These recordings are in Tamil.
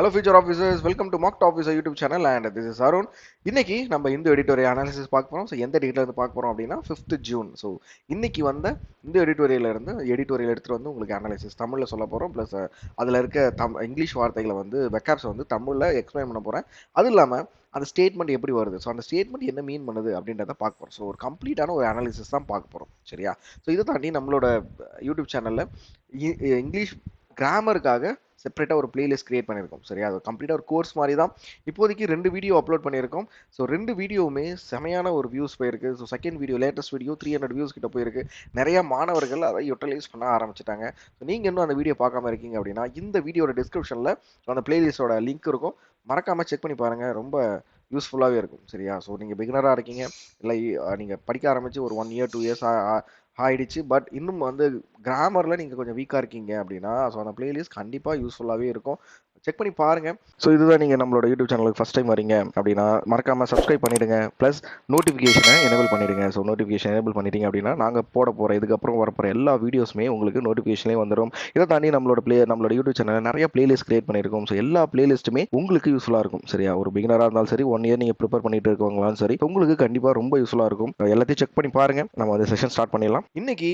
Hello future officers, welcome to mock officer YouTube channel and this is Arun. இன்னைக்கு நம்ம இந்த எடிட்டோரியல் அனாலிசிஸ் பார்க்க போகிறோம். ஸோ எந்த டேட்ல இருந்து பார்க்க போகிறோம் அப்படின்னா 5th ஜூன். ஸோ இன்னைக்கு வந்த இந்த எடிட்டோரியல் எடுத்துகிட்டு வந்து உங்களுக்கு அனாலிசிஸ் தமிழில் சொல்ல போகிறோம். ப்ளஸ் அதில் இருக்க இங்கிலீஷ் வார்த்தைகளை வந்து வெக்காப்ஸை வந்து தமிழில் எக்ஸ்பிளைன் பண்ண போகிறேன். அதுவும் இல்லாமல் அந்த ஸ்டேட்மெண்ட் எப்படி வருது, ஸோ அந்த ஸ்டேட்மெண்ட் என்ன மீன் பண்ணுது அப்படின்றத பார்க்க போகிறோம். ஸோ ஒரு கம்ப்ளீட்டான ஒரு அனாலிசிஸ் தான் பார்க்க போகிறோம். சரியா? ஸோ இதை தாண்டி நம்மளோட யூடியூப் சேனலில் இங்கிலீஷ் கிராமருக்காக செப்பரேட்டாக ஒரு பிளேலிஸ்ட் கிரியேட் பண்ணியிருக்கோம். சரியா? அது கம்ப்ளீட்டாக ஒரு கோர்ஸ் மாதிரி தான். இப்போதைக்கு 2 வீடியோ அப்லோட் பண்ணியிருக்கோம். ஸோ 2 வீடியோவுமே செமையான ஒரு வியூஸ் போயிருக்கு. So second video, latest video 300 views கிட்ட போயிருக்கு. நிறைய மாணவர்கள் அதை யூட்டிலைஸ் பண்ண ஆரம்பிச்சிட்டாங்க. ஸோ நீங்கள் இன்னும் அந்த வீடியோ பார்க்காம இருக்கீங்க அப்படின்னா இந்த வீடியோட டிஸ்கிரிப்ஷனில் அந்த பிளேலிஸ்டோட லிங்க் இருக்கும். மறக்காமல் செக் பண்ணி பாருங்கள். ரொம்ப யூஸ்ஃபுல்லாகவே இருக்கும். சரியா? ஸோ நீங்கள் பிகினராக இருக்கீங்க, இல்லை நீங்கள் படிக்க ஆரம்பித்து ஒரு 1 இயர் 2 இயர்ஸ் ஆயிடுச்சு, பட் இன்னும் வந்து கிராமரில் நீங்கள் கொஞ்சம் வீக்காக இருக்கீங்க அப்படின்னா ஸோ அந்த பிளேலிஸ்ட் கண்டிப்பாக யூஸ்ஃபுல்லாகவே இருக்கும். செக் பண்ணி பாருங்கள். ஸோ இதுதான் நீங்கள் நம்மளோட யூடியூப் சேனலுக்கு ஃபஸ்ட் டைம் வரீங்க அப்படின்னா மறக்காமல் சப்ஸ்கிரைப் பண்ணிவிடுங்க. ப்ளஸ் நோட்டிஃபிகேஷனை எனேபிள் பண்ணிவிடுங்க. ஸோ நோட்டிஃபிகேஷன் எனேபிள் பண்ணிட்டீங்க அப்படின்னா நாங்கள் போட போகிற இதுக்கப்புறம் வரப்போகிற எல்லா வீடியோஸுமே உங்களுக்கு நோட்டிஃபிகேஷன்லேயே வந்துடும். இதை தாண்டி நம்மளோட யூடியூப் சேனலில் நிறைய பிளேலிஸ்ட் கிரியேட் பண்ணியிருக்கோம். ஸோ எல்லா பிளேலிஸ்ட்டுமே உங்களுக்கு யூஸ்ஃபுல்லாக இருக்கும். சரியா? ஒரு பிகினராக இருந்தாலும் சரி, 1 இயர் நீங்கள் ப்ரிப்பேர் பண்ணிட்டு இருக்கவங்களாலும் சரி, உங்களுக்கு கண்டிப்பாக ரொம்ப யூஸ்ஃபுல்லாக இருக்கும். எல்லாத்தையும் செக் பண்ணி பாருங்கள். நம்ம வந்து செஷன் ஸ்டார்ட் பண்ணிடலாம். இன்னைக்கு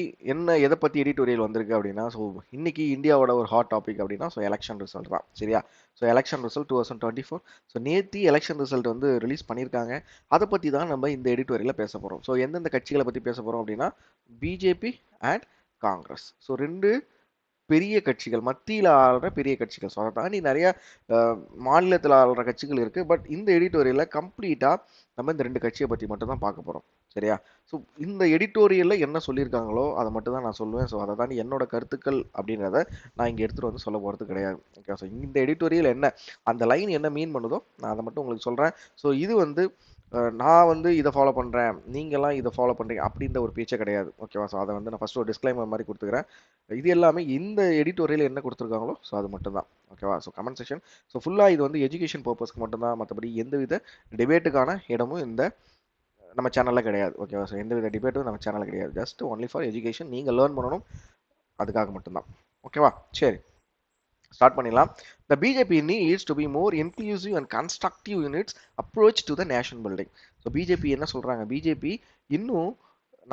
எதை பற்றி எடிட்டோரியல் வந்திருக்கு அப்படின்னா, ஸோ இன்னைக்கு இந்தியாவோட ஒரு ஹாட் டாபிக் அப்படின்னா ஸோ எலெக்ஷன் ரிசல்ட் தான். சரியா? So election result 2024. ஸோ நேற்று எலெக்ஷன் ரிசல்ட் வந்து ரிலீஸ் பண்ணியிருக்காங்க. அதை பற்றி தான் நம்ம இந்த எடிட்டோரியலில் பேச போகிறோம். ஸோ எந்தெந்த கட்சிகளை பற்றி பேச போகிறோம் அப்படின்னா பிஜேபி அண்ட் காங்கிரஸ். ஸோ 2 பெரிய கட்சிகள், மத்தியில் ஆளுற பெரிய கட்சிகள். ஸோ அதை தாண்டி நிறைய மாநிலத்தில் ஆளுற கட்சிகள் இருக்குது. பட் இந்த எடிட்டோரியலில் கம்ப்ளீட்டாக நம்ம இந்த 2 கட்சியை பற்றி மட்டும் தான் பார்க்க போகிறோம். சரியா? ஸோ இந்த எடிட்டோரியலில் என்ன சொல்லியிருக்காங்களோ அதை மட்டும் தான் நான் சொல்லுவேன். ஸோ அதை தாண்டி என்னோட கருத்துக்கள் அப்படின்றத நான் இங்கே எடுத்துகிட்டு வந்து சொல்ல போகிறது கிடையாது. ஓகே? ஸோ இந்த எடிட்டோரியல் என்ன, அந்த லைன் என்ன மீன் பண்ணுதோ நான் அதை மட்டும் உங்களுக்கு சொல்கிறேன். ஸோ இது வந்து நான் வந்து இதை ஃபாலோ பண்ணுறேன், நீங்களாம் இதை ஃபாலோ பண்ணுறீங்க அப்படின்ற ஒரு பேச்சே கிடையாது. ஓகேவா? ஸோ அதை வந்து நான் ஃபஸ்ட்டு ஒரு டிஸ்க்ளைமர் மாதிரி கொடுத்துக்கிறேன். இது எல்லாமே இந்த எடிட்டோரியல் என்ன கொடுத்துருக்காங்களோ ஸோ அது மட்டும்தான். ஓகேவா? ஸோ கமெண்ட் செக்ஷன் ஸோ ஃபுல்லாக இது வந்து எஜுகேஷன் பர்பஸ்க்கு மட்டும்தான். மற்றபடி எந்தவித டிபேட்டுக்கான இடமும் இந்த நம்ம சேனலில் கிடையாது. ஓகேவா? ஸோ எந்தவித டிபேட்டும் நம்ம சேனலில் கிடையாது. Just only for education. நீங்கள் லேர்ன் பண்ணணும், அதுக்காக மட்டும்தான். ஓகேவா? சரி, ஸ்டார்ட் பண்ணிடலாம். The BJP needs to be more inclusive and constructive in its approach to the nation building. So BJP என்ன சொல்கிறாங்க, பிஜேபி இன்னும்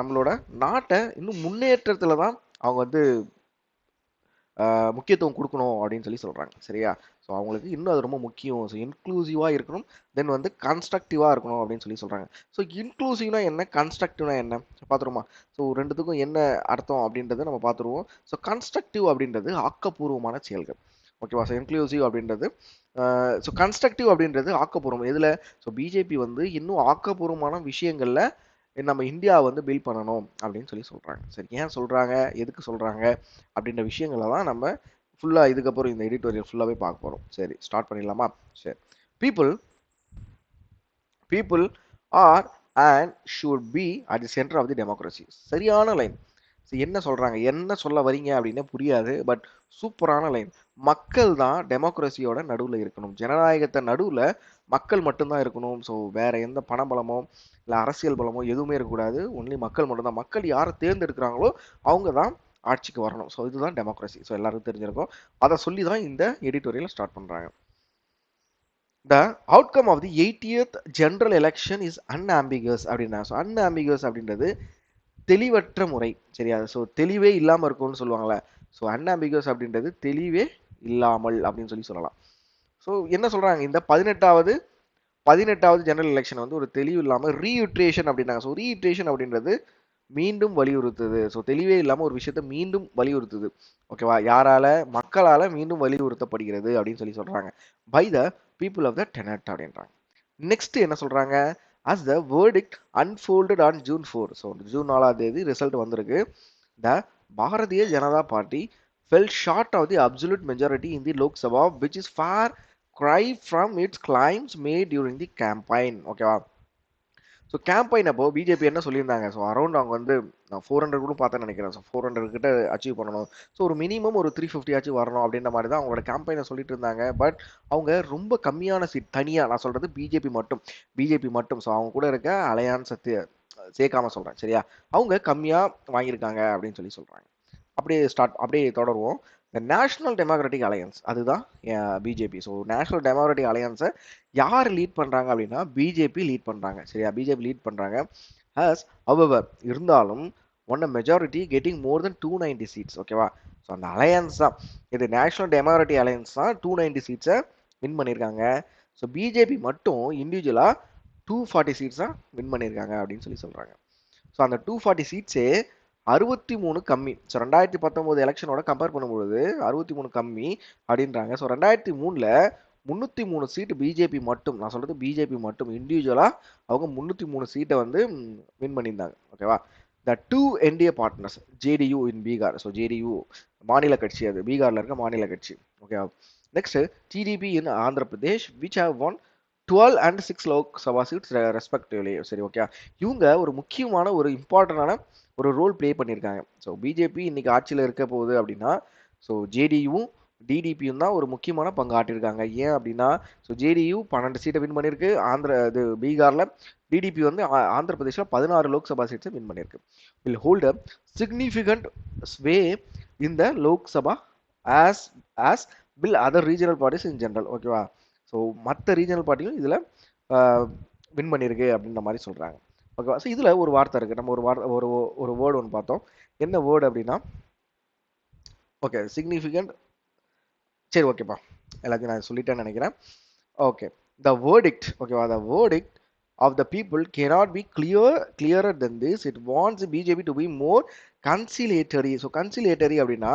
நம்மளோட நாட்டை இன்னும் முன்னேற்றத்தில் தான் அவங்க வந்து முக்கியத்துவம் கொடுக்கணும் அப்படின்னு சொல்கிறாங்க. சரியா? ஸோ அவங்களுக்கு இன்னும் அது ரொம்ப முக்கியம். ஸோ இன்க்ளூசிவாக இருக்கணும், தென் வந்து கன்ஸ்ட்ரக்டிவாக இருக்கணும் அப்படின்னு சொல்கிறாங்க. ஸோ இன்க்ளூசிவ்னா என்ன, கன்ஸ்ட்ரக்டிவ்னா என்ன பார்த்துருமா? ஸோ ரெண்டுத்துக்கும் என்ன அர்த்தம் அப்படின்றத நம்ம பார்த்துருவோம். ஸோ கன்ஸ்ட்ரக்டிவ் அப்படின்றது ஆக்கப்பூர்வமான செயல்கள். ஓகேவா? ஸோ இன்க்ளூசிவ் அப்படின்றது ஸோ கன்ஸ்ட்ரக்டிவ் அப்படின்றது ஆக்கப்பூர்வம். இதில் ஸோ பிஜேபி வந்து இன்னும் ஆக்கப்பூர்வமான விஷயங்களில் நம்ம இந்தியா வந்து பில்ட் பண்ணணும் அப்படின்னு சொல்கிறாங்க. சரி, ஏன் சொல்கிறாங்க, எதுக்கு சொல்கிறாங்க அப்படின்ற விஷயங்களை தான் நம்ம ஃபுல்லாக இதுக்கப்புறம் இந்த எடிட்டோரியல் ஃபுல்லாகவே பார்க்க போகிறோம். சரி, ஸ்டார்ட் பண்ணிடலாமா? சரி. People are and should be at the centre of the democracy. சரியான லைன். என்ன சொல்கிறாங்க, என்ன சொல்ல வரீங்க அப்படின்னு புரியாது, பட் சூப்பரான லைன். மக்கள் தான் டெமோக்ரஸியோட நடுவில் இருக்கணும். ஜனநாயகத்தை நடுவில் மக்கள் மட்டும்தான் இருக்கணும். ஸோ வேற எந்த பணபலமோ இல்லை அரசியல் பலமோ எதுவுமே இருக்கக்கூடாது. ஒன்லி மக்கள் மட்டும்தான். மக்கள் யாரை தேர்ந்தெடுக்கிறாங்களோ அவங்க தான் ஆட்சிக்கு வரணும். ஸோ இதுதான் டெமோக்ரஸி. ஸோ எல்லாருக்கும் தெரிஞ்சிருக்கும். அதை சொல்லி தான் இந்த எடிட்டோரியல் ஸ்டார்ட் பண்ணுறாங்க. The outcome of the 80th general election is unambiguous அப்படின்னா, ஸோ அன்ஆம்பிகுவஸ் அப்படின்றது தெளிவற்ற முறை. சரியா? ஸோ தெளிவே இல்லாமல் இருக்கும்னு சொல்லுவாங்களே, ஸோ அன்ஆம்பிகுவஸ் அப்படின்றது தெளிவே இல்லாமல் அப்படின்னு சொல்லலாம். ஸோ என்ன சொல்கிறாங்க, இந்த 18வது ஜெனரல் எலெக்ஷன் வந்து ஒரு தெளிவு இல்லாமல் ரீயூட்ரேஷன் அப்படின்னாங்க. ஸோ ரீயூட்ரேஷன் அப்படின்றது மீண்டும் வலியுறுத்துது. ஸோ தெளிவே இல்லாமல் ஒரு விஷயத்த மீண்டும் வலியுறுத்துது. ஓகேவா? யாரால? மக்களால் மீண்டும் வலியுறுத்தப்படுகிறது அப்படின்னு சொல்கிறாங்க. By the people of the tenet அப்படின்றாங்க. நெக்ஸ்ட் என்ன சொல்கிறாங்க, as the verdict unfolded on June 4. So June 4ஆம் தேதி ரிசல்ட் வந்திருக்கு. The Bharatiya Janata party fell short of the absolute majority in the Lok Sabha, which is far cry from its claims made during the campaign. ஓகேவா? ஸோ கேம்பெயின் அப்போ பிஜேபி என்ன சொல்லியிருந்தாங்க, ஸோ அரௌண்ட் அவங்க வந்து நான் 400 கூட பார்த்தேன்னு நினைக்கிறேன். ஸோ 400 கிட்ட அச்சீவ் பண்ணணும், ஸோ ஒரு மினிமம் ஒரு 350 ஆச்சு வரணும் அப்படின்ற மாதிரி தான் அவங்களோட கேம்பெயினை சொல்லிட்டு இருந்தாங்க. பட் அவங்க ரொம்ப கம்மியான சீட், தனியாக நான் சொல்கிறது பிஜேபி மட்டும். ஸோ அவங்க கூட இருக்க அலையான்ஸை சேர்க்காம சொல்கிறேன். சரியா? அவங்க கம்மியாக வாங்கியிருக்காங்க அப்படின்னு சொல்கிறாங்க. அப்படியே தொடருவோம். த நேஷனல் டெமோக்ராட்டிக் அலையன்ஸ் அதுதான் பிஜேபி. ஸோ நேஷனல் டெமோக்ராட்டிக் அலையன்ஸை யார் லீட் பண்ணுறாங்க அப்படின்னா பிஜேபி லீட் பண்ணுறாங்க. சரியா, பிஜேபி லீட் பண்ணுறாங்க. ஹஸ் ஹவெவர் இருந்தாலும் ஒன் மெஜாரிட்டி கெட்டிங் மோர் தென் 290 சீட்ஸ். ஓகேவா, ஸோ அந்த அலையன்ஸ் தான் இது நேஷனல் டெமோக்ராட்டிக் அலையன்ஸ் தான் 290 சீட்ஸை வின் பண்ணியிருக்காங்க. ஸோ பிஜேபி மட்டும் இண்டிவிஜுவலாக 240 சீட்ஸ் தான் வின் பண்ணியிருக்காங்க அப்படின்னு சொல்கிறாங்க. ஸோ அந்த 240 சீட்ஸே 63 கம்மி. ஸோ 2019 எலெக்ஷனோட கம்பேர் பண்ணும்பொழுது 63 கம்மி அப்படின்றாங்க. ஸோ 2003ல் 303 சீட்டு பிஜேபி மட்டும், நான் சொல்றது பிஜேபி மட்டும் இண்டிவிஜுவலாக அவங்க 303 சீட்டை வந்து வின் பண்ணியிருந்தாங்க. ஓகேவா, the two NDA partners JDU in Bihar. So JDU மாநில கட்சி, அது பீகாரில் இருக்க மாநில கட்சி. ஓகேவா, next TDP in Andhra Pradesh which have won 12 and 6 Lok Sabha seats respectively. சரி, ஓகே, இவங்க ஒரு முக்கியமான ஒரு இம்பார்ட்டண்டான ஒரு ரோல் ப்ளே பண்ணியிருக்காங்க. ஸோ பிஜேபி இன்னைக்கு ஆட்சியில் இருக்க போகுது அப்படின்னா ஸோ ஜேடியும் டிடிபியும் தான் ஒரு முக்கியமான பங்கு ஆட்டியிருக்காங்க. ஏன் அப்படின்னா ஸோ ஜேடியு 12 சீட்டை வின் பண்ணியிருக்கு இது பீகாரில். டிடிபி வந்து ஆந்திர பிரதேசில் 16 லோக்சபா சீட்ஸை வின் பண்ணியிருக்கு. Will hold a significant sway in the Lok Sabha as as will other regional parties in general. ஓகேவா, ஸோ மற்ற ரீஜனல் பார்ட்டியும் இதில் வின் பண்ணியிருக்கு அப்படின்ற மாதிரி சொல்கிறாங்க. ஓகேவா, ஸோ இதில் ஒரு வார்த்தை இருக்குது. நம்ம ஒரு வேர்டு ஒன்று பார்த்தோம். என்ன வேர்டு அப்படின்னா ஓகே சிக்னிஃபிகண்ட். சரி, ஓகேப்பா, எல்லாத்தையும் நான் சொல்லிட்டேன்னு நினைக்கிறேன். Okay, the verdict. ஓகேவா, the verdict of the people cannot be clearer than this. It wants BJP to be more conciliatory. So conciliatory அப்படின்னா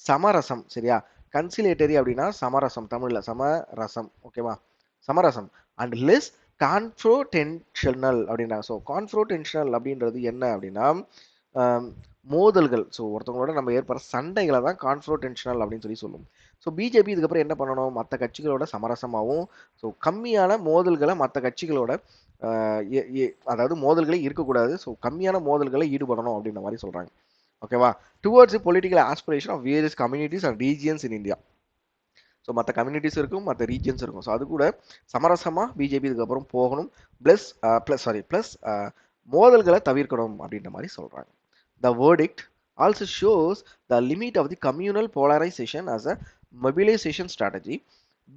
சமரசம். சரியா, கன்சிலேட்டரி அப்படின்னா சமரசம், தமிழில் சமரசம். ஓகேவா, சமரசம் அண்ட் லெஸ் கான்ஃப்ரோடென்ஷனல் அப்படின்றாங்க. ஸோ கான்ஃப்ரோடென்ஷனல் அப்படின்றது என்ன அப்படின்னா மோதல்கள். ஸோ ஒருத்தவங்களோட நம்ம ஏற்படுற சண்டைகளை தான் கான்ஃப்ரோடென்ஷனல் அப்படின்னு சொல்லுவோம். ஸோ பிஜேபி இதுக்கப்புறம் என்ன பண்ணணும், மற்ற கட்சிகளோட சமரசமாகவும் ஸோ கம்மியான மோதல்களை மற்ற கட்சிகளோட அதாவது மோதல்களே இருக்கக்கூடாது, ஸோ கம்மியான மோதல்களை ஈடுபடணும் அப்படின்ற மாதிரி சொல்கிறாங்க. ஓகேவா, towards political aspiration of various communities and regions in India. So மற்ற கம்யூனிட்டிஸ் இருக்கும், மற்ற ரீஜியன்ஸ் இருக்கும். ஸோ அது கூட சமரசமாக பிஜேபி இதுக்கப்புறம் போகணும். ப்ளஸ் மோதல்களை தவிர்க்கணும் அப்படின்ற மாதிரி சொல்கிறாங்க. த verdict also shows the limit of the communal polarization as a mobilization strategy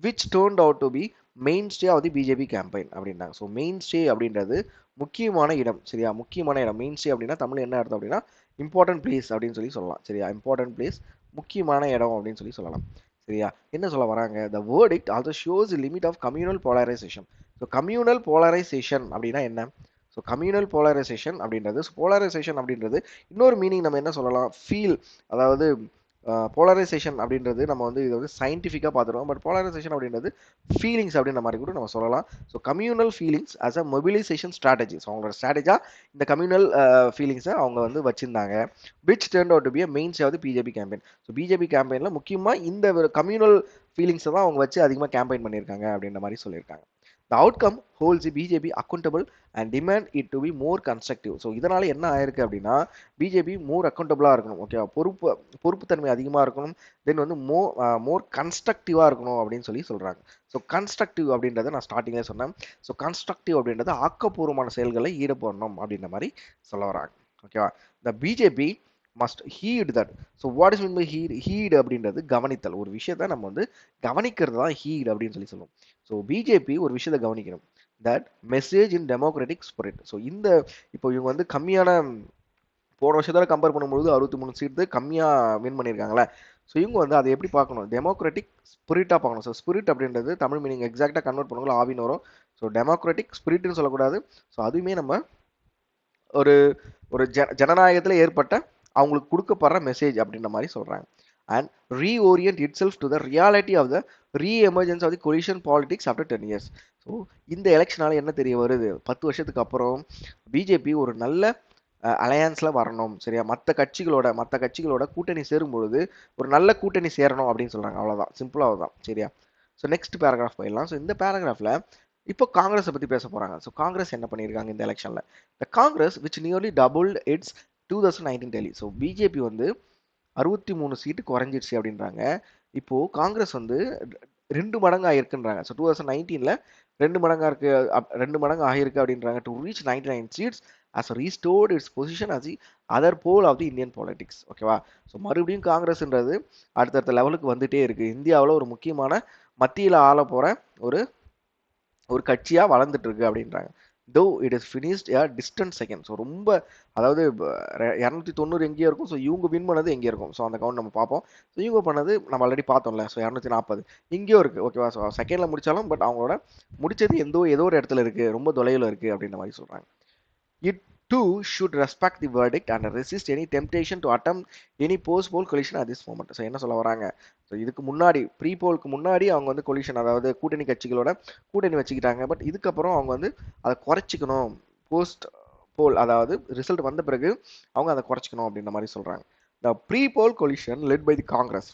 which turned out to be mainstay of the BJP campaign அப்படின்றாங்க. ஸோ மெயின்ஸ்டே அப்படின்றது முக்கியமான இடம். சரியா, முக்கியமான இடம். மெயின்ஸ்டே அப்படின்னா தமிழ் என்ன அர்த்தம் அப்படின்னா இம்பார்ட்டன்ட் பிளேஸ் அப்படின்னு சொல்லலாம். சரியா, இம்பார்ட்டன்ட் பிளேஸ், முக்கியமான இடம் அப்படின்னு சொல்லலாம். சரியா, என்ன சொல்ல வராங்க, the verdict also shows the limit of communal polarisation. So communal polarisation அப்படின்னா என்ன, ஸோ கம்யூனல் போலரைசேஷன் அப்படின்றது இன்னொரு மீனிங் நம்ம என்ன சொல்லலாம், ஃபீல். அதாவது போலரைசேஷன் அப்படின்றது நம்ம வந்து இதை வந்து சயின்டிஃபிக்காக பார்த்துருவோம். பட் போலரைசேஷன் அப்படின்றது ஃபீலிங்ஸ் அப்படின்ற மாதிரி கூட நம்ம சொல்லலாம். So communal feelings as a mobilisation strategy. So அவங்களோட ஸ்ட்ராட்டஜியாக இந்த கம்யூனல் ஃபீலிங்ஸை அவங்க வந்து வச்சுருந்தாங்க. Which turn out to be a main of the BJP campaign. So BJP கேம்பெயினில் முக்கியமாக இந்த கம்யூனல் ஃபீலிங்ஸை தான் அவங்க வச்சு அதிகமாக கேம்பெயின் பண்ணியிருக்காங்க அப்படின்ற மாதிரி சொல்லியிருக்காங்க. The outcome holds the BJP accountable and demand it to be more constructive. So இதனால என்ன ஆயிருக்கு அப்படின்னா பிஜேபி மோர் அக்கௌண்டபிளாக இருக்கணும். ஓகே, பொறுப்புத்தன்மை அதிகமாக இருக்கணும். தென் வந்து மோர் கன்ஸ்ட்ரக்டிவாக இருக்கணும் அப்படின்னு சொல்கிறாங்க. ஸோ கன்ஸ்ட்ரக்டிவ் அப்படின்றத நான் ஸ்டார்டிங்லேயே சொன்னேன். ஸோ கன்ஸ்ட்ரக்டிவ் அப்படின்றது ஆக்கப்பூர்வமான செயல்களை ஈடுபடணும் அப்படின்ற மாதிரி சொல்ல வராங்க. ஓகேவா, the BJP must heed that. So what is mean by heed அப்படின்றது கவனித்தல். ஒரு விஷயத்தை நம்ம வந்து கவனிக்கிறது தான் ஹீட் அப்படின்னு சொல்லுவோம். ஸோ பிஜேபி ஒரு விஷயத்தை கவனிக்கணும், that message in democratic spirit. So இப்போ இவங்க வந்து கம்மியான போன வருஷத்தோட கம்பேர் பண்ணும்போது 63 சீட்டு கம்மியாக வின் பண்ணியிருக்காங்களே. ஸோ இவங்க வந்து அதை எப்படி பார்க்கணும், டெமோக்ராட்டிக் ஸ்பிரிட்டாக பார்க்கணும். ஸோ ஸ்பிரிட் அப்படின்றது தமிழ் மீனிங் எக்ஸாக்டாக கன்வெர்ட் பண்ணுவோம் ஆவின்னு வரும். ஸோ டெமோக்ராட்டிக் ஸ்பிரிட்னு சொல்லக்கூடாது. ஸோ அதுவுமே நம்ம ஒரு ஜனநாயகத்தில் ஏற்பட்ட அவங்களுக்கு கொடுக்கப்படுற மெசேஜ் அப்படின்ற மாதிரி சொல்கிறாங்க. And reorient itself to the reality of the reemergence of the coalition politics after 10 years. So இந்த எலெக்ஷனால் என்ன தெரிய வருது, 10 வருஷத்துக்கு அப்புறம் பிஜேபி ஒரு நல்ல அலையன்ஸில் வரணும். சரியா, மற்ற கட்சிகளோட கூட்டணி சேரும்பொழுது ஒரு நல்ல கூட்டணி சேரணும் அப்படின்னு சொல்கிறாங்க. அவ்வளோதான், சிம்பிளாக தான். சரியா, ஸோ நெக்ஸ்ட் பேராகிராஃப் போயிடலாம். ஸோ இந்த பேராகிராஃபில் இப்போ காங்கிரஸை பற்றி பேச போகிறாங்க. ஸோ காங்கிரஸ் என்ன பண்ணியிருக்காங்க இந்த எலெக்ஷனில், the Congress which nearly doubled its 2019 tally. So BJP வந்து 63 சீட்டு குறைஞ்சிடுச்சு அப்படின்றாங்க. இப்போது காங்கிரஸ் வந்து 2 மடங்கு ஆயிருக்குன்றாங்க. ஸோ 2019ல 2 மடங்கா இருக்கு 2 மடங்கு ஆகியிருக்கு அப்படின்றாங்க. To reach 99 seats as restored its position as the other pole of the Indian politics. ஓகேவா? ஸோ மறுபடியும் காங்கிரஸ்ன்றது அடுத்தடுத்த லெவலுக்கு வந்துட்டே இருக்கு. இந்தியாவுல ஒரு முக்கியமான மத்தியில ஆளப் போற ஒரு ஒரு கட்சியா வளர்ந்துட்டு இருக்கு அப்படின்றாங்க. Though it is finished a distant second. So ரொம்ப அதாவது 290 எங்கேயோ இருக்கும். ஸோ இவங்க வின் பண்ணது எங்கே இருக்கும்? ஸோ அந்த கவுண்ட் நம்ம பார்ப்போம். ஸோ இவங்க பண்ணது நம்ம ஆல்ரெடி பார்த்தோம்ல. ஸோ 240 இங்கேயோ இருக்கு. ஓகேவா? ஸோ செகண்ட்ல முடிச்சாலும் பட் அவங்களோட முடிச்சது ஏதோ ஒரு இடத்துல இருக்கு. ரொம்ப தொலைவில் இருக்கு அப்படின்ற மாதிரி சொல்றாங்க. It too should respect the verdict and resist any temptation to attempt any post-poll collision at this moment. So என்ன சொல்ல வராங்க? ஸோ இதுக்கு முன்னாடி ப்ரீ போலுக்கு முன்னாடி அவங்க வந்து கொலிஷன் அதாவது கூட்டணி கட்சிகளோட கூட்டணி வச்சுக்கிட்டாங்க. பட் இதுக்கப்புறம் அவங்க வந்து அதை குறைச்சிக்கணும். போஸ்ட் போல் அதாவது ரிசல்ட் வந்த பிறகு அவங்க அதை குறைச்சிக்கணும் அப்படின்ற மாதிரி சொல்றாங்க. The pre poll coalition led by the Congress.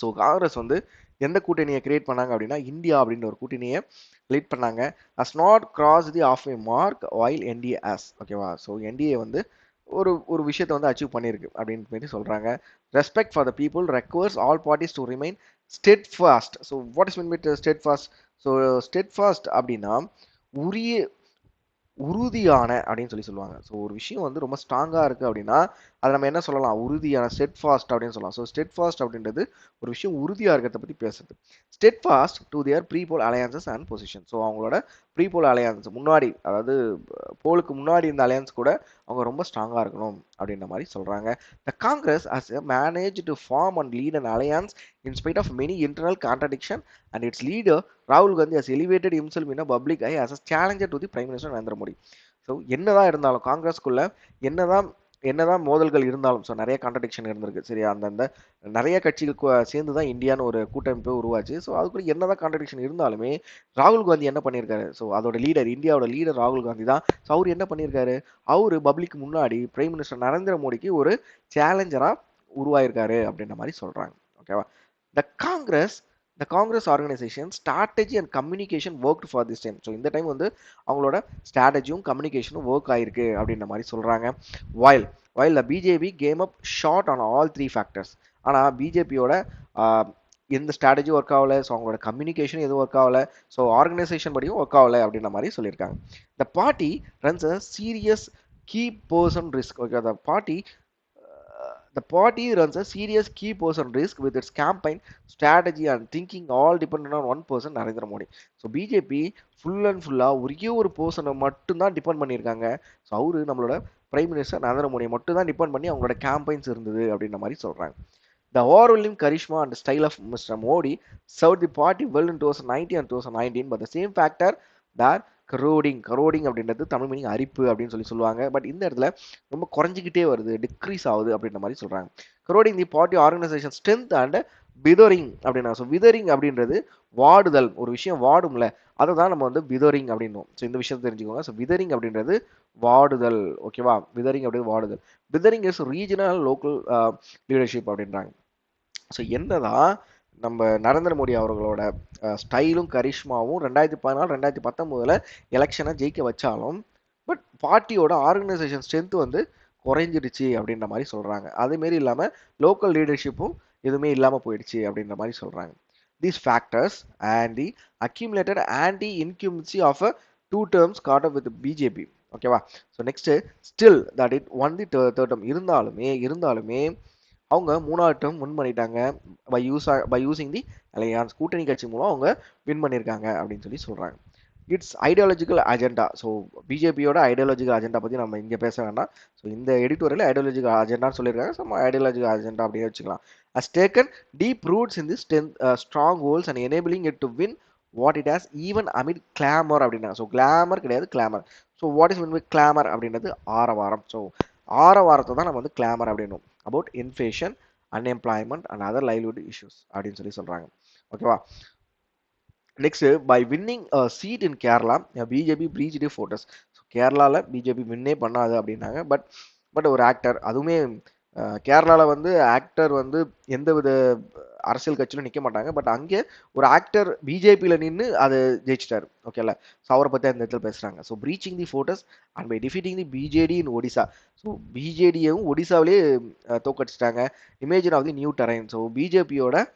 So Congress வந்து எந்த கூட்டணியை கிரியேட் பண்ணாங்க அப்படின்னா இந்தியா அப்படின்ற ஒரு கூட்டணியை லீட் பண்ணாங்க. As not cross the of a mark while NDA has. ஓகேவா? ஸோ என்டிஏ வந்து ஒரு ஒரு விஷயத்தை வந்து அச்சீவ் பண்ணியிருக்கு அப்படின்னு சொல்லி சொல்றாங்க. Respect for the people requires all parties to remain stud fast. So what is mean with stud fast? So stud fast அப்படின்னா உரிய உறுதியான அப்படின்னு சொல்லுவாங்க. ஸோ ஒரு விஷயம் வந்து ரொம்ப ஸ்ட்ராங்காக இருக்குது அப்படின்னா அதை நம்ம என்ன சொல்லலாம்? உறுதியான ஸ்டெட் ஃபாஸ்ட் அப்படின்னு சொல்லலாம். ஸோ ஸ்டெட் ஃபாஸ்ட் அப்படின்றது ஒரு விஷயம் உறுதியாக இருக்கிறத பற்றி பேசுறது. Steadfast to their pre poll alliances and position. So அவங்களோட ப்ரீ போல் அலையன்ஸ் முன்னாடி அதாவது போலுக்கு முன்னாடி இந்த அலையன்ஸ் கூட அவங்க ரொம்ப ஸ்ட்ராங்காக இருக்கணும் அப்படின்ற மாதிரி சொல்கிறாங்க. The Congress has manage to form and lead an alliance in spite of many internal contradiction and its leader ராகுல் Gandhi has elevated himself in a public eye as a challenger to the Prime Minister Narendra Modi. So என்னதான் இருந்தாலும் காங்கிரஸ்குள்ள என்னதான் என்னதான் மோதல்கள் இருந்தாலும் ஸோ நிறைய கான்ட்ரடிக்ஷன் இருந்திருக்கு. சரியா? அந்தந்த நிறைய கட்சிகள் சேர்ந்து தான் இந்தியான்னு ஒரு கூட்டமைப்பு உருவாச்சு. ஸோ அதுக்குள்ள என்னதான் கான்ட்ரடிக்ஷன் இருந்தாலுமே ராகுல் காந்தி என்ன பண்ணியிருக்காரு? ஸோ அதோட லீடர் இந்தியாவோட லீடர் ராகுல் காந்தி தான். ஸோ அவர் என்ன பண்ணியிருக்காரு? அவரு பப்ளிக் முன்னாடி பிரைம் மினிஸ்டர் நரேந்திர மோடிக்கு ஒரு சேலஞ்சரா உருவாயிருக்காரு அப்படின்ற மாதிரி சொல்றாங்க. ஓகேவா? த Congress the Congress organization strategy and communication worked for this time. So இந்த டைம் வந்து அவங்களோட ஸ்ட்ராட்டஜியும் கம்யூனிகேஷனும் ஒர்க் ஆயிருக்கு அப்படின்ற மாதிரி சொல்றாங்க. while the BJP came up short on all three factors. ஆனால் பிஜேபியோட எந்த ஸ்ட்ராட்டஜி ஒர்க் ஆகலை. ஸோ அவங்களோட கம்யூனிகேஷன் எதுவும் ஒர்க் ஆகலை. ஸோ ஆர்கனைசேஷன் படியும் ஒர்க் ஆகலை அப்படின்ற மாதிரி சொல்லியிருக்காங்க. The party runs a serious key person risk. Okay, the party runs a serious key person risk with its campaign strategy and thinking all dependent on one person, Narendra Modi. So BJP full and ஃபுல்லாக ஒரே ஒரு பர்சனை மட்டும்தான் டிபெண்ட் பண்ணியிருக்காங்க. ஸோ அவரு நம்மளோட பிரைம் மினிஸ்டர் நரேந்திர மோடியை மட்டும் தான் டிபெண்ட் பண்ணி அவங்களோட கேம்பெயின்ஸ் இருந்தது அப்படின்ற மாதிரி சொல்கிறாங்க. The overwhelming charisma and style of Mr. Modi served the party well in 2019 and 2019, but the same factor that கரோடிங் அப்படின்றது தமிழ் மீனிங் அரிப்பு அப்படின்னு சொல்லுவாங்க. பட் இந்த இடத்துல ரொம்ப குறைஞ்சிக்கிட்டே வருது, டிக்ரீஸ் ஆகுது அப்படின்ற மாதிரி சொல்றாங்க. Corroding the party organisation strength and withering அப்படின்னா. ஸோ விதரிங் அப்படின்றது வாடுதல், ஒரு விஷயம் வாடும்ல அதை தான் நம்ம வந்து விதரிங் அப்படின்னும். ஸோ இந்த விஷயத்தை தெரிஞ்சுக்கோங்க. ஸோ விதரிங் அப்படின்றது வாடுதல். ஓகேவா? விதரிங் அப்படின்றது வாடுதல். Withering is regional local leadership அப்படின்றாங்க. ஸோ என்னதான் நம்ம நரேந்திர மோடி அவர்களோட ஸ்டைலும் கரிஷ்மாவும் 2014 2019 எலெக்ஷனை ஜெயிக்க வச்சாலும் பட் பார்ட்டியோட ஆர்கனைசேஷன் ஸ்ட்ரென்த் வந்து குறைஞ்சிடுச்சு அப்படின்ற மாதிரி சொல்றாங்க. அதேமாரி இல்லாமல் லோக்கல் லீடர்ஷிப்பும் எதுவுமே இல்லாமல் போயிடுச்சு அப்படின்ற மாதிரி சொல்றாங்க. These factors and the accumulated anti-incumbency of a 2 terms caught up with the BJP. ஓகேவா? So next still that it one the third term இருந்தாலுமே அவங்க 3வது டேர்ம் வின் பண்ணிட்டாங்க. பை யூசிங் தி அலையன்ஸ் கூட்டணி கட்சி மூலம் அவங்க வின் பண்ணியிருக்காங்க அப்படின்னு சொல்றாங்க. It's ideological agenda. ஸோ பிஜேபியோட ஐடியாலஜிக்கல் அஜெண்டா பற்றி நம்ம இங்கே பேச வேண்டாம். ஸோ இந்த எடிட்டோரியல் ஐடியாலஜிக்கல் அஜெண்டான்னு சொல்லியிருக்காங்க. ஸோ ஐடியாலஜிக்கல் அஜெண்டா அப்படின்னு வச்சுக்கலாம். has taken deep roots in this strong goals and enabling it to win what it has even amid clamor அப்படின்னா. ஸோ கிளாமர் கிடையாது, clamour. So what is mean with clamour அப்படின்றது ஆரவாரம். ஸோ ஆரவாரத்தை தான் நம்ம வந்து கிளாமர் அப்படின்னும். About inflation, unemployment and other livelihood issues அப்படின்னு சொல்றாங்க. ஓகேவா? Next by winning seat in Kerala BJP breached fortress. So கேரளாவில் பிஜேபி வின்னே பண்ணாது அப்படின்னாங்க. பட் ஒரு ஆக்டர், அதுவுமே கேரளாவில் வந்து ஆக்டர் வந்து எந்த வித அரசியல் கட்சியிலும் நிற்க மாட்டாங்க. பட் அங்கே ஒரு ஆக்டர் பிஜேபியில் நின்று அதை ஜெயிச்சிட்டாரு. ஓகேல? ஸோ அவரை பற்றி அந்த இடத்துல பேசுகிறாங்க. So breaching the fortress and by defeating the BJD in Odisha. So பிஜேடியும் ஒடிசாவிலே தோக்கடிச்சிட்டாங்க. Imagine of the new terrain. So பிஜேபியோட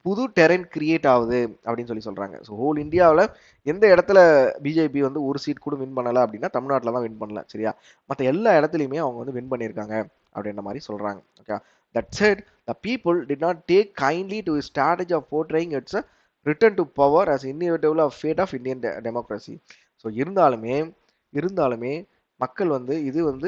புது டெரென் கிரியேட் ஆகுது அப்படின்னு சொல்றாங்க. ஸோ ஹோல் இந்தியாவில் எந்த இடத்துல பிஜேபி வந்து ஒரு சீட் கூட வின் பண்ணல அப்படின்னா தமிழ்நாட்டில் தான் வின் பண்ணல, சரியா? மற்ற எல்லா இடத்துலையுமே அவங்க வந்து வின் பண்ணியிருக்காங்க அப்படின்ற மாதிரி சொல்றாங்க. Okay, that said the people did not take kindly to strategy of portraying its return to power as innovative of fate of Indian democracy. So இருந்தாலுமே மக்கள் வந்து இது வந்து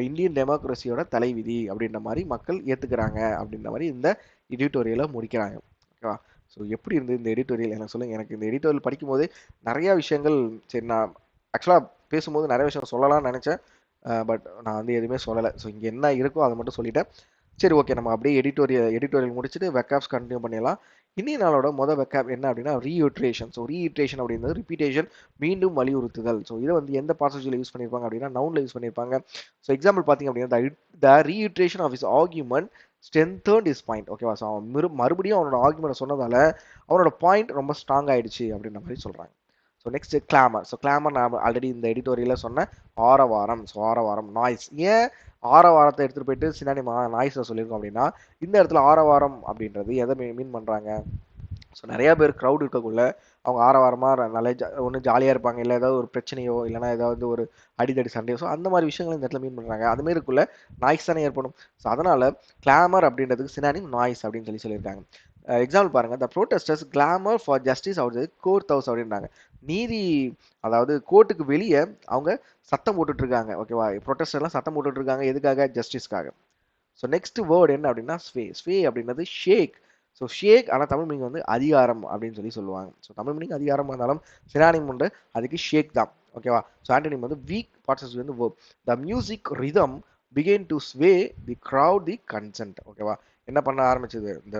இந்தியன் டெமோக்ரஸியோட தலைவிதி அப்படின்ற மாதிரி மக்கள் ஏத்துக்கிறாங்க அப்படின்ற மாதிரி இந்த எடிட்டோரியலை முடிக்கிறாங்க. ஓகேவா? ஸோ எப்படி இருந்து இந்த எடிட்டோரியல் எனக்கு சொல்லுங்க. எனக்கு இந்த எடிட்டோரியல் படிக்கும் போதே நிறைய விஷயங்கள், சரி நான் ஆக்சுவலாக பேசும்போது நிறைய விஷயம் சொல்லலாம்னு நினைச்சேன், பட் நான் வந்து எதுவுமே சொல்லலை. ஸோ இங்கே என்ன இருக்கோ அதை மட்டும் சொல்லிட்டேன். சரி, ஓகே, நம்ம அப்படியே எடிட்டோரியல் முடிச்சுட்டு வெக்காப்ஸ் கண்டினியூ பண்ணிடலாம். இன்னி நாளோட மொதல் வெக்காப் என்ன அப்படின்னா ரீயூட்ரேஷன். ஸோ ரீயூட்ரேஷன் அப்படின்றது ரிப்பீட்டேஷன், மீண்டும் வலியுறுத்துதல். ஸோ இதை வந்து எந்த பாசேஜில் யூஸ் பண்ணியிருப்பாங்க அப்படின்னா நவுன்ல யூஸ் பண்ணியிருப்பாங்க. ஸோ எக்ஸாம்பிள் பார்த்தீங்க அப்படின்னா the reiteration of his argument strengthened his point. ஓகேவா? ஸோ அவன் மறுபடியும் அவனோட ஆர்கியூமெண்ட் சொன்னதால அவனோட பாயிண்ட் ரொம்ப ஸ்ட்ராங் ஆயிடுச்சு அப்படின்ற மாதிரி சொல்றாங்க. So next glamour. So glamour நான் ஆல்ரெடி இந்த எடிட்டோரியல சொன்ன ஆரவாரம். ஸோ ஆரவாரம் நாய்ஸ். ஏன் ஆரவாரத்தை எடுத்துட்டு போயிட்டு சினானிம் நாய்ஸை சொல்லியிருக்கோம் அப்படின்னா இந்த இடத்துல ஆரவாரம் அப்படின்றது எதை மீன் பண்றாங்க? ஸோ நிறைய பேர் க்ரௌட் இருக்கக்குள்ள அவங்க ஆரவாரமாக நல்லா ஒன்று ஜாலியாக இருப்பாங்க, இல்லை ஏதாவது ஒரு பிரச்சனையோ இல்லைனா ஏதாவது ஒரு அடிதடி சண்டையோ, ஸோ அந்த மாதிரி விஷயங்கள் இந்த இடத்துல மீன் பண்ணுறாங்க. அதுமாரி இருக்குள்ள நாய்ஸ் தானே ஏற்படும். ஸோ அதனால் கிளாமர் அப்படின்றதுக்கு சினானிம் நாய்ஸ் அப்படின்னு சொல்லியிருக்காங்க. எக்ஸாம்பிள் பாருங்க, the protesters clamour for justice out court house அப்படின்றாங்க. நீதி, அதாவது கோர்ட்டுக்கு வெளியே அவங்க சத்தம் போட்டுட்டு இருக்காங்க. ஓகேவா? ப்ரொட்டஸ்டர்லாம் சத்தம் போட்டுட்டு இருக்காங்க எதுக்காக? ஜஸ்டிஸ்க்காக. ஸோ நெக்ஸ்ட் வேர்டு என்ன அப்படின்னா ஸ்வே. ஸ்வே அப்படின்றது ஷேக். ஸோ ஷேக் ஆனால் தமிழ் மீனிங் வந்து அதிகாரம் அப்படின்னு சொல்லுவாங்க. ஸோ தமிழ் மீனிங் அதிகாரம் இருந்தாலும் சினானிம் உண்டு, அதுக்கு ஷேக் தான். ஓகேவா? ஸோ ஆண்டனிம் வந்து வீக் பார்ட்ஸ் வந்து verb. The music rhythm began to sway the crowd the consent. ஓகேவா? என்ன பண்ண ஆரம்பிச்சது? இந்த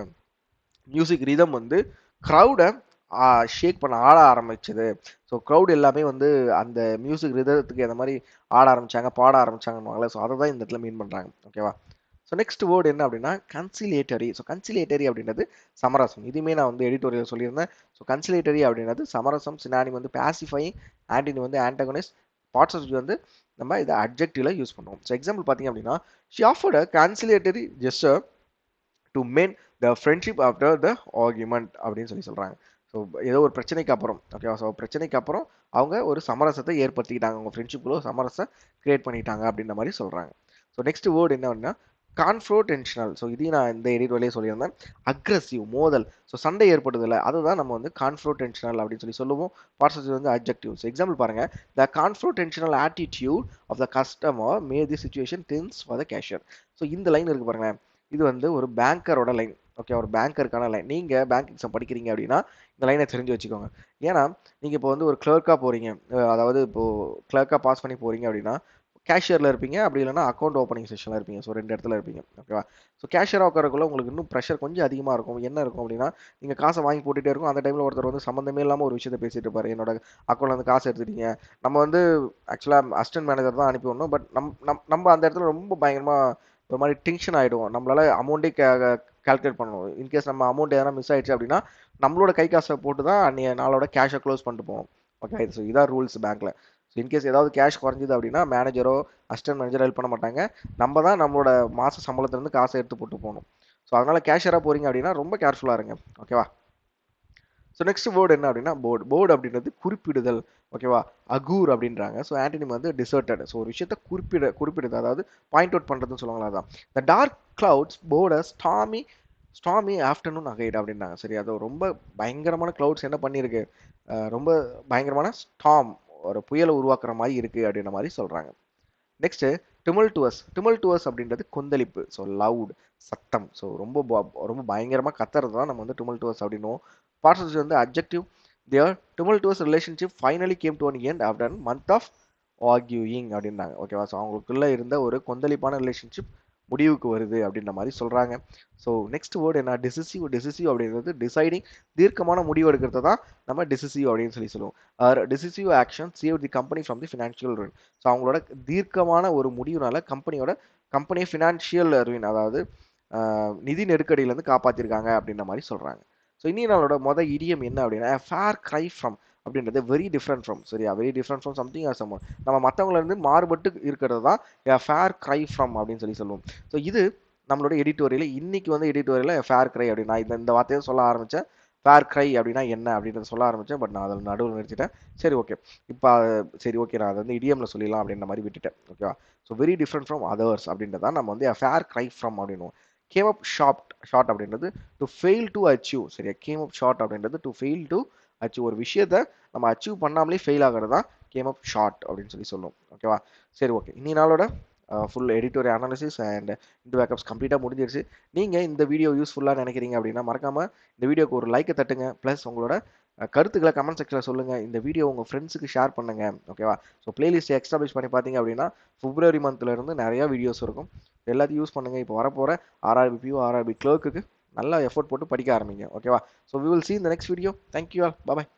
மியூசிக் ரிதம் வந்து க்ரௌடை ஷேக் பண்ண ஆட ஆரம்பிச்சது. ஸோ க்ரௌட் எல்லாமே வந்து அந்த மியூசிக் ரிதத்துக்கு அந்த மாதிரி ஆட ஆரம்பிச்சாங்க, பாட ஆரம்பிச்சாங்கன்னு. ஸோ அதை தான் இந்த இடத்துல மீன் பண்ணுறாங்க. ஓகேவா? ஸோ நெக்ஸ்ட் வேர்டு என்ன அப்படின்னா கன்சிலேட்டரி. ஸோ கன்சிலேட்டரி அப்படின்றது சமரசம். இதுவுமே நான் வந்து எடிட்டோரியல் சொல்லியிருந்தேன். ஸோ கன்சிலேட்டரி அப்படின்றது சமரசம். சினானிம் வந்து பேசிஃபைங், ஆன்டினி வந்து ஆன்டகனிஸ்ட், பார்ட்ஸ் வந்து நம்ம இதை அட்ஜெக்டிவ்ல யூஸ் பண்ணுவோம். ஸோ எக்ஸாம்பிள் பார்த்தீங்க அப்படின்னா she offered a conciliatory gesture to mend the friendship after the argument அப்படின்னு சொல்றாங்க. ஸோ ஏதோ ஒரு பிரச்சனைக்கு அப்புறம், ஓகேவா? ஸோ பிரச்சனைக்கு அப்புறம் அவங்க ஒரு சமரசத்தை ஏற்படுத்திக்கிட்டாங்க, அவங்க ஃப்ரெண்ட்ஷிப்புக்குள்ள சமரசம் கிரியேட் பண்ணிட்டாங்க அப்படின்ற மாதிரி சொல்றாங்க. ஸோ நெக்ஸ்ட் வேர்டு என்ன அப்படின்னா கான்ஃப்ரோன்டேஷனல். ஸோ இதையும் நான் இந்த எடிட்டோரியிலே சொல்லியிருந்தேன். அக்ரஸிவ், மோதல். ஸோ சண்டை ஏற்படுதில்ல, அதுதான் நம்ம வந்து கான்ஃப்ரோன்டேஷனல் அப்படின்னு சொல்லுவோம். பார்ட்ஸ் வந்து அட்ஜெக்டிவ். ஸோ எக்ஸாம்பிள் பாருங்க, the confrontational attitude of the customer made the situation tense for the cashier. So இந்த லைன் இருக்கு பாருங்களேன், இது வந்து ஒரு பேங்கரோட லைன். ஓகே, ஒரு பேங்கருக்கான லைன். நீங்க பேங்க் எக்ஸாம் படிக்கிறீங்க அப்படின்னா இந்த லைனை தெரிஞ்சு வச்சுக்கோங்க. ஏன்னா நீங்க இப்போ வந்து ஒரு கிளர்க்கா போறீங்க, அதாவது இப்போ கிளர்க்கா பாஸ் பண்ணி போறீங்க அப்படின்னா கேஷியரில் இருப்பீங்க, அப்படி இல்லைனா அக்கௌண்ட் ஓப்பனிங் செஷனில் இருப்பீங்க. ஸோ 2 இடத்துல இருப்பீங்க. ஓகேவா? ஸோ கேஷியராக உட்காரக்குள்ள உங்களுக்கு இன்னும் ப்ரெஷர் கொஞ்சம் அதிகமாக இருக்கும். என்ன இருக்கும் அப்படின்னா நீங்கள் காசை வாங்கி போட்டுகிட்டே இருக்கும். அந்த டைமில் ஒருத்தர் வந்து சம்மந்தமே இல்லாமல் ஒரு விஷயத்தை பேசிட்டு இருப்பாரு, என்னோட அக்கௌண்ட்ல வந்து காசு எடுத்துட்டீங்க. நம்ம வந்து ஆக்சுவலாக அசிஸ்டன்ட் மேனேஜர் தான் அனுப்பி விடணும். பட் நம்ம அந்த இடத்துல ரொம்ப பயங்கரமாக ஒரு மாதிரி டென்ஷன் ஆகிடுவோம். நம்மளால அமௌண்ட்டே கால்குலேட் பண்ணணும். இன்கேஸ் நம்ம அமௌண்ட் எதனா மிஸ் ஆயிடுச்சு அப்படின்னா நம்மளோட கை காசை போட்டு தான் அன்றைய நாளோட கேஷை க்ளோஸ் பண்ணிட்டு போகணும். ஓகே, ஸோ இதான் ரூல்ஸ் பேங்க்ல. ஸோ இன்கேஸ் ஏதாவது கேஷ் குறைஞ்சிது அப்படின்னா மேனேஜரோ அசிஸ்டன்ட் மேனேஜரோ ஹெல்ப் பண்ண மாட்டாங்க. நம்ம தான் நம்மளோட மாத சம்பளத்துலேருந்து காசை எடுத்து போட்டு போகணும். ஸோ அதனால கேஷியராக போறீங்க அப்படின்னா ரொம்ப கேர்ஃபுல்லாக இருங்க. ஓகேவா? ஸோ நெக்ஸ்ட் வேர்டு என்ன அப்படின்னா போர்டு. போர்டு அப்படின்றது குறிப்பிடுதல். ஓகேவா? அகூர் அப்படின்றாங்க. ஸோ ஆன்டனிம் வந்து டிசர்டட். ஸோ ஒரு விஷயத்தை குறிப்பிடுது, அதாவது பாயிண்ட் அவுட் பண்ணுறதுன்னு சொல்லுவாங்களா, அதான். The dark clouds bode stormy stormy afternoon அகைட் அப்படின்றாங்க. சரி, அது ரொம்ப பயங்கரமான கிளவுட்ஸ் என்ன பண்ணியிருக்கு, ரொம்ப பயங்கரமான ஸ்டாம், ஒரு புயலை உருவாக்குற மாதிரி இருக்கு அப்படின்ற மாதிரி சொல்றாங்க. நெக்ஸ்ட் டிமல்டுவஸ். டிமல்டுவஸ் அப்படின்றது கொந்தளிப்பு. ஸோ லவுட், சத்தம். ஸோ ரொம்ப பயங்கரமாக கத்துறது தான் நம்ம வந்து டிமல்டுவஸ் அப்படின்னும். பார்ட்ஸ் வந்து adjective. Their tumultuous relationship finally came to an end after month of arguing அப்படின்றாங்க. ஓகேவா? ஸோ அவங்களுக்குள்ள இருந்த ஒரு கொந்தளிப்பான ரிலேஷன்ஷிப் முடிவுக்கு வருது அப்படின்ற மாதிரி சொல்றாங்க. ஸோ நெக்ஸ்ட் வேர்டு என்ன, டிசிசிவ். டிசிசிவ் அப்படின்றது டிசைடிங், தீர்க்கமான முடிவு எடுக்கிறது தான் நம்ம டிசிசிவ் அப்படின்னு சொல்லுவோம். டிசிசிவ் action save the company from the financial ruin. So அவங்களோட தீர்க்கமான ஒரு முடிவுனால கம்பெனியை ஃபினான்ஷியல் ரூயின், அதாவது நிதி நெருக்கடியிலேருந்து காப்பாற்றிருக்காங்க அப்படின்ற மாதிரி சொல்றாங்க. ஸோ இனி நம்மளோட இடியம் என்ன அப்படின்னா ஃபேர் கிரை ஃப்ரம் அப்படின்றது வெரி டிஃப்ரெண்ட் ஃப்ரம். சரியா? Very different from something or someone. நம்ம மற்றவங்கள இருந்து மாறுபட்டு இருக்கிறது தான் ஃபேர் கிரை ஃப்ரம் அப்படின்னு சொல்லுவோம். ஸோ இது நம்மளோட எடிட்டோரியல் இன்னைக்கு வந்து எடிட்டோரியல் ஃபேர் கிரை அப்படின்னு நான் இந்த வார்த்தையை சொல்ல ஆரம்பிச்சேன். ஃபேர் கிரை அப்படின்னா என்ன அப்படின்றத சொல்ல ஆரம்பிச்சேன். பட் நான் அதில் நடுவில் நிறுத்திட்டேன். சரி ஓகே. இப்போ சரி ஓகே நான் அதை வந்து இடியம்ல சொல்லிடலாம் அப்படின்ற மாதிரி விட்டுட்டேன். ஓகேவா? So very different from others அப்படின்றத நம்ம வந்து ஃபேர் கிரை ஃப்ரம் அப்படின்னுவோம். கேம் அப் ஷார்ட் அப்படின்றது டு ஃபெயில் டு அச்சீவ். சரியா? கேம் அப் ஷார்ட் அப்படின்றது டு ஃபெயில் டு அச்சீவ். ஒரு விஷயத்தை நம்ம அச்சீவ் பண்ணாமலே ஃபெயில் ஆகிறது தான் கேம் அப் ஷார்ட் அப்படின்னு சொல்லி சொல்லுவோம். ஓகேவா? சரி ஓகே. இன்னி நாளோட ஃபுல் எடிட்டோரியல் அனாலிசிஸ் அண்ட் இந்த பேக்கப்ஸ் கம்ப்ளீட்டாக முடிஞ்சிருச்சு. நீங்கள் இந்த வீடியோ யூஸ்ஃபுல்லாக நினைக்கிறீங்க அப்படின்னா மறக்காமல் இந்த வீடியோக்கு ஒரு லைக்கை தட்டுங்க. ப்ளஸ் உங்களோட கருத்துக்களை கமெண்ட் செக்ஷனில் சொல்லுங்கள். இந்த வீடியோ உங்கள் ஃப்ரெண்ட்ஸுக்கு ஷேர் பண்ணுங்கள். ஓகேவா? ஸோ பிளேலிஸ்ட் எக்ஸ்டாப்ளிஷ் பண்ணி பார்த்தீங்க அப்படின்னா பிப்ரவரி மந்த்லேருந்து நிறையா வீடியோஸ் இருக்கும். எல்லாத்தையும் யூஸ் பண்ணுங்கள். இப்போ வரப்போகிற ஆர்ஆர்பி பியூ ஆர்ஆர்பி கிளர்க்குக்கு நல்லா எஃபோர்ட் போட்டு படிக்க ஆரம்பிங்க. ஓகேவா? So we will see in the next video. Thank you all. Bye bye.